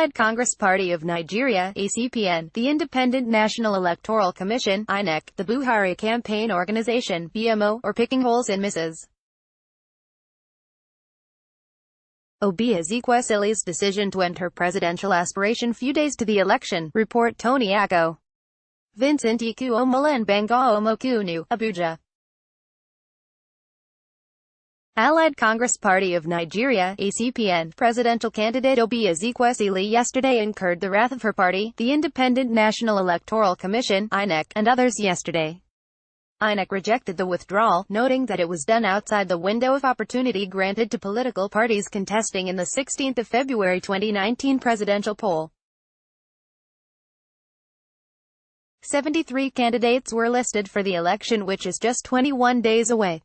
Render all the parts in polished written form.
Allied Congress Party of Nigeria, ACPN, the Independent National Electoral Commission, INEC, the Buhari Campaign Organisation, BMO, or picking holes in Mrs. Oby Ezekwesili's decision to end her presidential aspiration few days to the election, report Tony Akowe. Vincent, Ikuomola and Gbenga, Omokhu, Abuja. Allied Congress Party of Nigeria, ACPN, presidential candidate Oby Ezekwesili yesterday incurred the wrath of her party, the Independent National Electoral Commission, INEC, and others yesterday. INEC rejected the withdrawal, noting that it was done outside the window of opportunity granted to political parties contesting in the 16th of February 2019 presidential poll. 73 candidates were listed for the election, which is just 21 days away.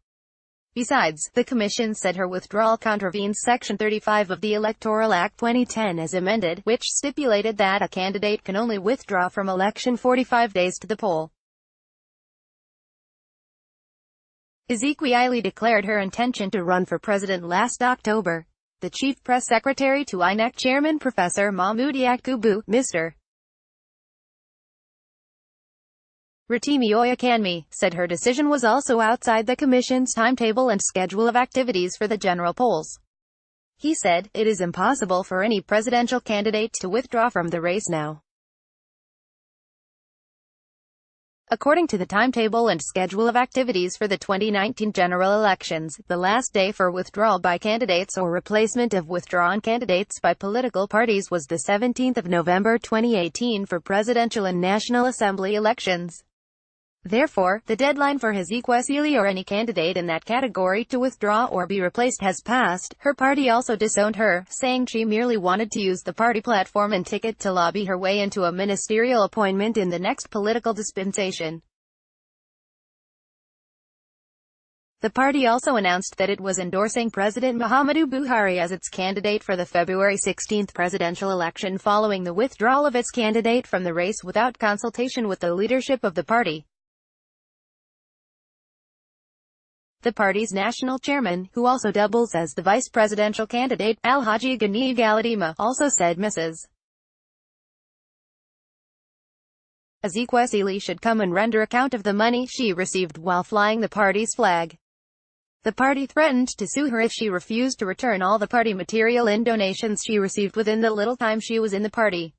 Besides, the Commission said her withdrawal contravenes Section 35 of the Electoral Act 2010 as amended, which stipulated that a candidate can only withdraw from election 45 days to the poll. Ezekwesili declared her intention to run for president last October. The chief press secretary to INEC chairman Professor Tony Akowe, Mr. Rotimi Oyakanmi, said her decision was also outside the Commission's timetable and schedule of activities for the general polls. He said, "It is impossible for any presidential candidate to withdraw from the race now. According to the timetable and schedule of activities for the 2019 general elections, the last day for withdrawal by candidates or replacement of withdrawn candidates by political parties was the 17th of November 2018 for presidential and National Assembly elections. Therefore, the deadline for Ezekwesili or any candidate in that category to withdraw or be replaced has passed." Her party also disowned her, saying she merely wanted to use the party platform and ticket to lobby her way into a ministerial appointment in the next political dispensation. The party also announced that it was endorsing President Muhammadu Buhari as its candidate for the February 16 presidential election following the withdrawal of its candidate from the race without consultation with the leadership of the party. The party's national chairman, who also doubles as the vice presidential candidate, Alhaji Gani Galadima, also said Mrs. Ezekwesili should come and render account of the money she received while flying the party's flag. The party threatened to sue her if she refused to return all the party material and donations she received within the little time she was in the party.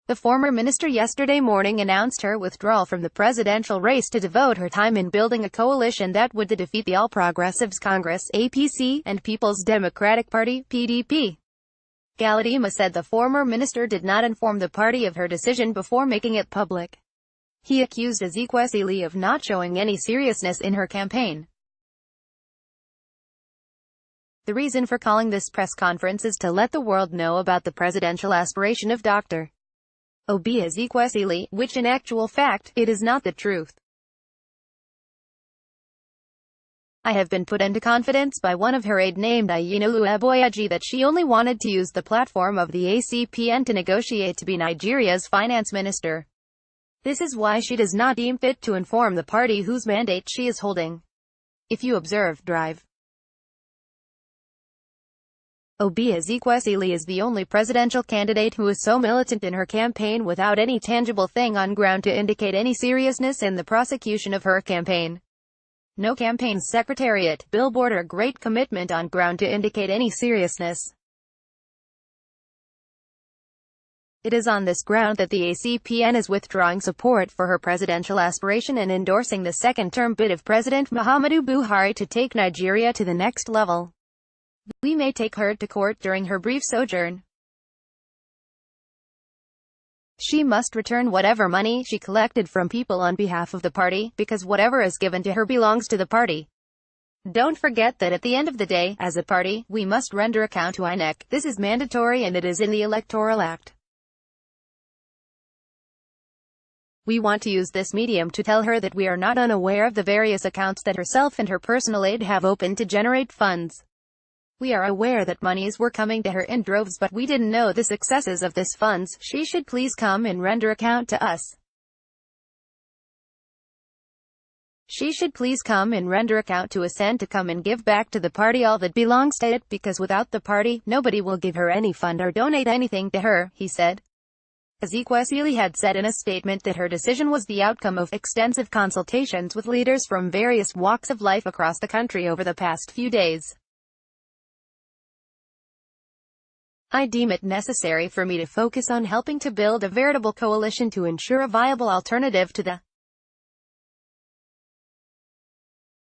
The former minister yesterday morning announced her withdrawal from the presidential race to devote her time in building a coalition that would defeat the All Progressives Congress (APC) and People's Democratic Party (PDP). Galadima said the former minister did not inform the party of her decision before making it public. He accused Ezekwesili of not showing any seriousness in her campaign. The reason for calling this press conference is to let the world know about the presidential aspiration of Dr. Oby Ezekwesili, which in actual fact, it is not the truth. I have been put into confidence by one of her aide named Ayinolu Aboyaji that she only wanted to use the platform of the ACPN to negotiate to be Nigeria's finance minister. This is why she does not deem fit to inform the party whose mandate she is holding. If you observe, drive. Oby Ezekwesili is the only presidential candidate who is so militant in her campaign without any tangible thing on ground to indicate any seriousness in the prosecution of her campaign. No campaign secretariat, billboard or great commitment on ground to indicate any seriousness. It is on this ground that the ACPN is withdrawing support for her presidential aspiration and endorsing the second-term bid of President Muhammadu Buhari to take Nigeria to the next level. We may take her to court during her brief sojourn. She must return whatever money she collected from people on behalf of the party, because whatever is given to her belongs to the party. Don't forget that at the end of the day, as a party, we must render account to INEC. This is mandatory and it is in the Electoral Act. We want to use this medium to tell her that we are not unaware of the various accounts that herself and her personal aide have opened to generate funds. We are aware that monies were coming to her in droves, but we didn't know the successes of this funds. She should please come and render account to us. She should please come and render account to Assent to come and give back to the party all that belongs to it, because without the party, nobody will give her any fund or donate anything to her, he said. Ezekwesili had said in a statement that her decision was the outcome of extensive consultations with leaders from various walks of life across the country over the past few days. I deem it necessary for me to focus on helping to build a veritable coalition to ensure a viable alternative to the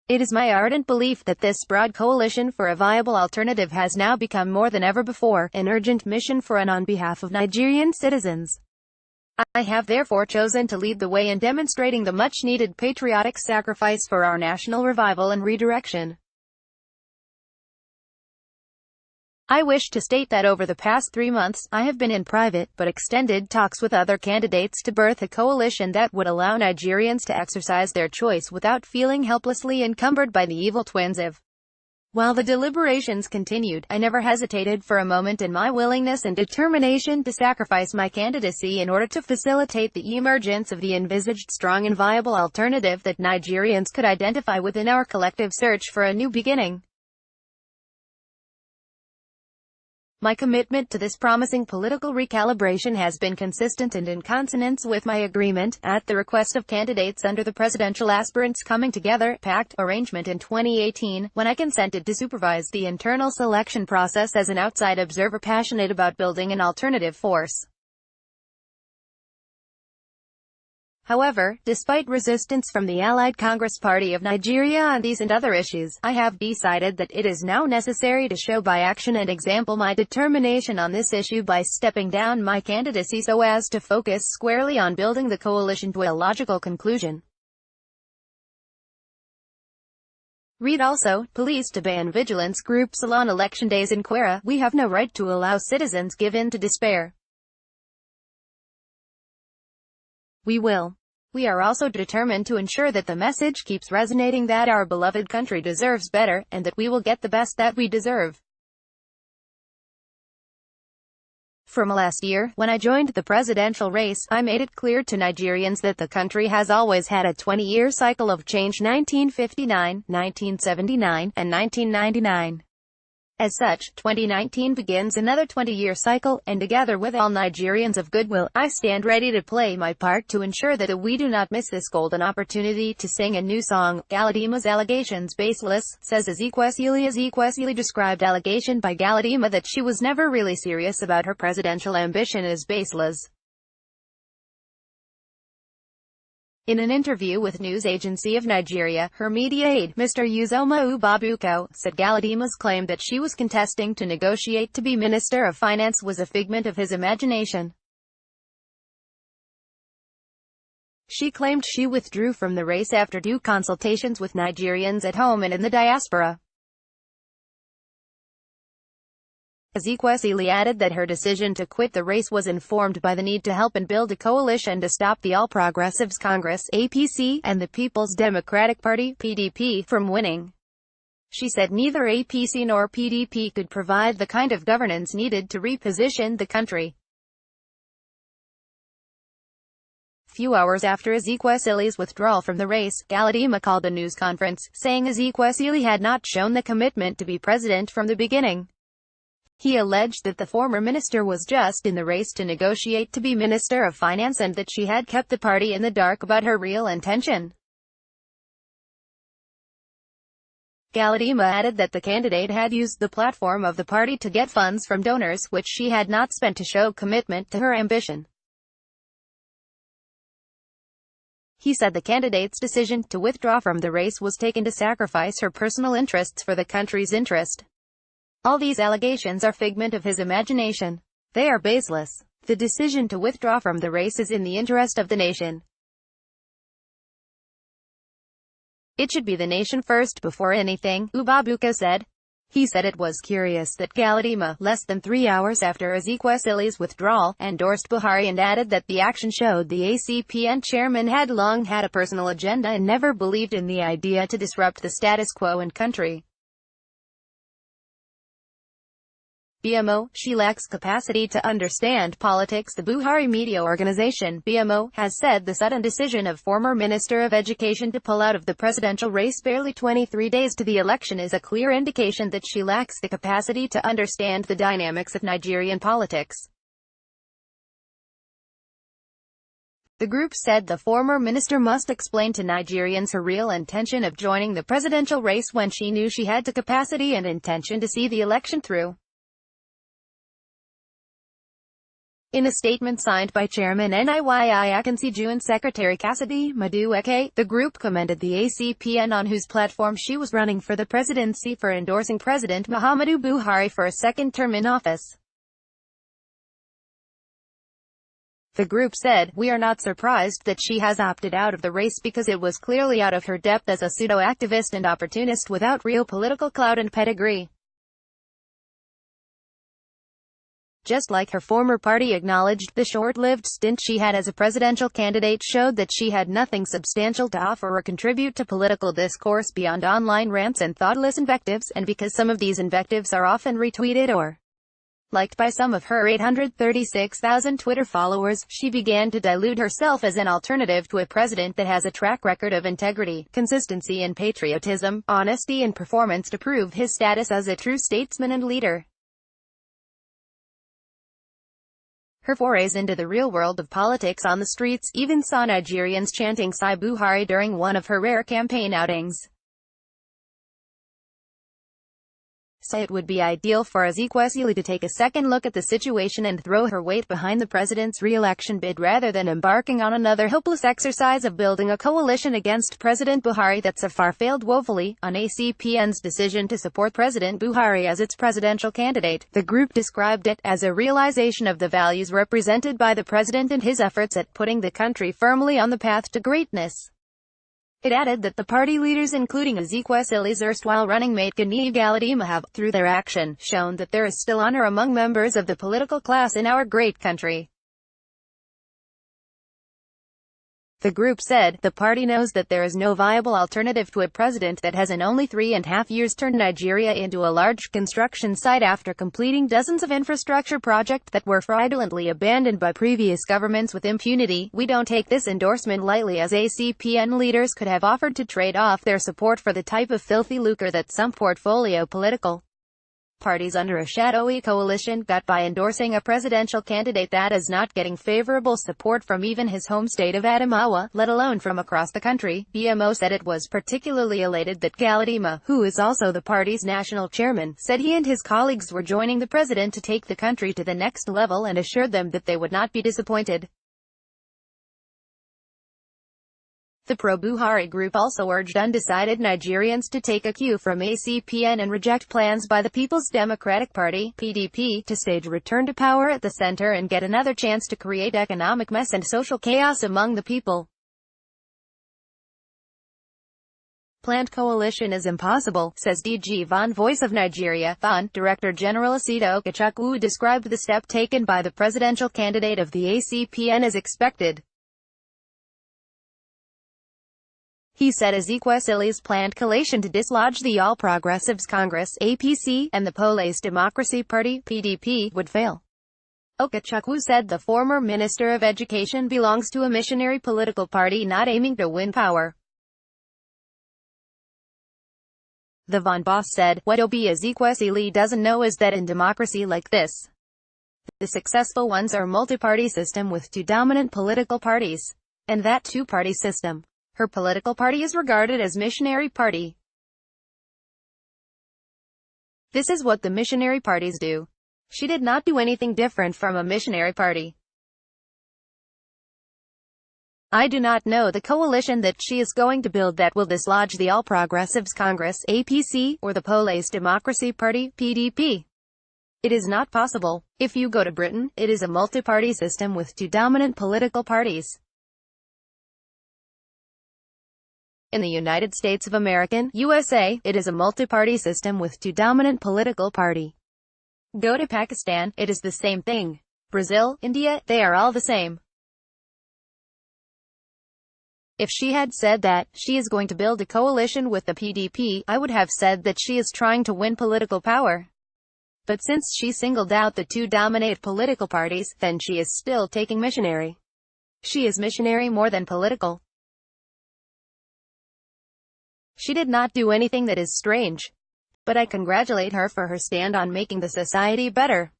It is my ardent belief that this broad coalition for a viable alternative has now become more than ever before an urgent mission for and on behalf of Nigerian citizens. I have therefore chosen to lead the way in demonstrating the much-needed patriotic sacrifice for our national revival and redirection. I wish to state that over the past 3 months, I have been in private, but extended talks with other candidates to birth a coalition that would allow Nigerians to exercise their choice without feeling helplessly encumbered by the evil twins of. While the deliberations continued, I never hesitated for a moment in my willingness and determination to sacrifice my candidacy in order to facilitate the emergence of the envisaged strong and viable alternative that Nigerians could identify with in our collective search for a new beginning. My commitment to this promising political recalibration has been consistent and in consonance with my agreement, at the request of candidates under the Presidential Aspirants Coming Together Pact arrangement in 2018, when I consented to supervise the internal selection process as an outside observer passionate about building an alternative force. However, despite resistance from the Allied Congress Party of Nigeria on these and other issues, I have decided that it is now necessary to show by action and example my determination on this issue by stepping down my candidacy so as to focus squarely on building the coalition to a logical conclusion. Read also, police to ban vigilance groups on election days in Kwara. We have no right to allow citizens give in to despair. We are also determined to ensure that the message keeps resonating that our beloved country deserves better, and that we will get the best that we deserve. From last year, when I joined the presidential race, I made it clear to Nigerians that the country has always had a 20-year cycle of change: 1959, 1979, and 1999. As such, 2019 begins another 20-year cycle, and together with all Nigerians of goodwill, I stand ready to play my part to ensure that we do not miss this golden opportunity to sing a new song. Galadima's allegations baseless, says Ezekwesili. Ezekwesili described allegation by Galadima that she was never really serious about her presidential ambition as baseless. In an interview with News Agency of Nigeria, her media aide, Mr. Uzoma Ubabuko, said Galadima's claim that she was contesting to negotiate to be Minister of Finance was a figment of his imagination. She claimed she withdrew from the race after due consultations with Nigerians at home and in the diaspora. Ezekwesili added that her decision to quit the race was informed by the need to help and build a coalition to stop the All Progressives Congress (APC) and the People's Democratic Party (PDP) from winning. She said neither APC nor PDP could provide the kind of governance needed to reposition the country. Few hours after Ezekwesili's withdrawal from the race, Galadima called a news conference, saying Ezekwesili had not shown the commitment to be president from the beginning. He alleged that the former minister was just in the race to negotiate to be Minister of Finance and that she had kept the party in the dark about her real intention. Galadima added that the candidate had used the platform of the party to get funds from donors, which she had not spent to show commitment to her ambition. He said the candidate's decision to withdraw from the race was taken to sacrifice her personal interests for the country's interest. All these allegations are figment of his imagination. They are baseless. The decision to withdraw from the race is in the interest of the nation. It should be the nation first before anything, Ubabuka said. He said it was curious that Galadima, less than 3 hours after Ezekwesili's withdrawal, endorsed Buhari and added that the action showed the ACPN chairman had long had a personal agenda and never believed in the idea to disrupt the status quo in country. BMO, she lacks capacity to understand politics. The Buhari Media Organization, BMO, has said the sudden decision of former Minister of Education to pull out of the presidential race barely 23 days to the election is a clear indication that she lacks the capacity to understand the dynamics of Nigerian politics. The group said the former minister must explain to Nigerians her real intention of joining the presidential race when she knew she had the capacity and intention to see the election through. In a statement signed by Chairman NIYI and Secretary Cassidy Madueke, the group commended the ACPN, on whose platform she was running for the presidency, for endorsing President Muhammadu Buhari for a second term in office. The group said, "We are not surprised that she has opted out of the race because it was clearly out of her depth as a pseudo-activist and opportunist without real political clout and pedigree." Just like her former party acknowledged, the short-lived stint she had as a presidential candidate showed that she had nothing substantial to offer or contribute to political discourse beyond online rants and thoughtless invectives, and because some of these invectives are often retweeted or liked by some of her 836,000 Twitter followers, she began to dilute herself as an alternative to a president that has a track record of integrity, consistency and patriotism, honesty and performance to prove his status as a true statesman and leader. Her forays into the real world of politics on the streets even saw Nigerians chanting "Sai Buhari" during one of her rare campaign outings. Say it would be ideal for Ezekwesili to take a second look at the situation and throw her weight behind the president's re-election bid rather than embarking on another hopeless exercise of building a coalition against President Buhari that so far failed woefully. On ACPN's decision to support President Buhari as its presidential candidate, the group described it as a realization of the values represented by the president and his efforts at putting the country firmly on the path to greatness. It added that the party leaders, including Ezekwesili's erstwhile running mate Gbenga, have, through their action, shown that there is still honor among members of the political class in our great country. The group said, the party knows that there is no viable alternative to a president that has in only 3.5 years turned Nigeria into a large construction site after completing dozens of infrastructure projects that were fraudulently abandoned by previous governments with impunity. We don't take this endorsement lightly, as ACPN leaders could have offered to trade off their support for the type of filthy lucre that some portfolio political parties under a shadowy coalition got by endorsing a presidential candidate that is not getting favorable support from even his home state of Adamawa, let alone from across the country. BMO said it was particularly elated that Galadima, who is also the party's national chairman, said he and his colleagues were joining the president to take the country to the next level and assured them that they would not be disappointed. The pro-Buhari group also urged undecided Nigerians to take a cue from ACPN and reject plans by the People's Democratic Party (PDP) to stage a return to power at the center and get another chance to create economic mess and social chaos among the people. Planned coalition is impossible, says DG Von Voice of Nigeria. Von Director General Okochukwu described the step taken by the presidential candidate of the ACPN as expected. He said Ezekwesili's planned coalition to dislodge the All Progressives Congress (APC) and the People's Democracy Party (PDP) would fail. Okochukwu said the former Minister of Education belongs to a missionary political party not aiming to win power. The Von Boss said, "What Oby Ezekwesili doesn't know is that in democracy like this, the successful ones are a multi-party system with two dominant political parties. And that two-party system, her political party is regarded as missionary party. This is what the missionary parties do. She did not do anything different from a missionary party. I do not know the coalition that she is going to build that will dislodge the All Progressives Congress (APC) or the People's Democracy Party (PDP). It is not possible. If you go to Britain, it is a multi-party system with two dominant political parties. In the United States of America, USA, it is a multi-party system with two dominant political party. Go to Pakistan, it is the same thing. Brazil, India, they are all the same." If she had said that she is going to build a coalition with the PDP, I would have said that she is trying to win political power. But since she singled out the two dominant political parties, then she is still taking missionary. She is missionary more than political. She did not do anything that is strange. But I congratulate her for her stand on making the society better.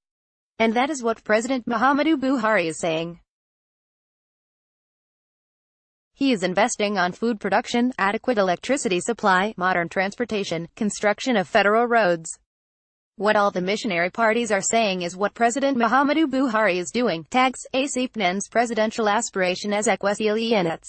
And that is what President Muhammadu Buhari is saying. He is investing on food production, adequate electricity supply, modern transportation, construction of federal roads. What all the missionary parties are saying is what President Muhammadu Buhari is doing. Tags ACPN's presidential aspiration Ezekwesili INEC.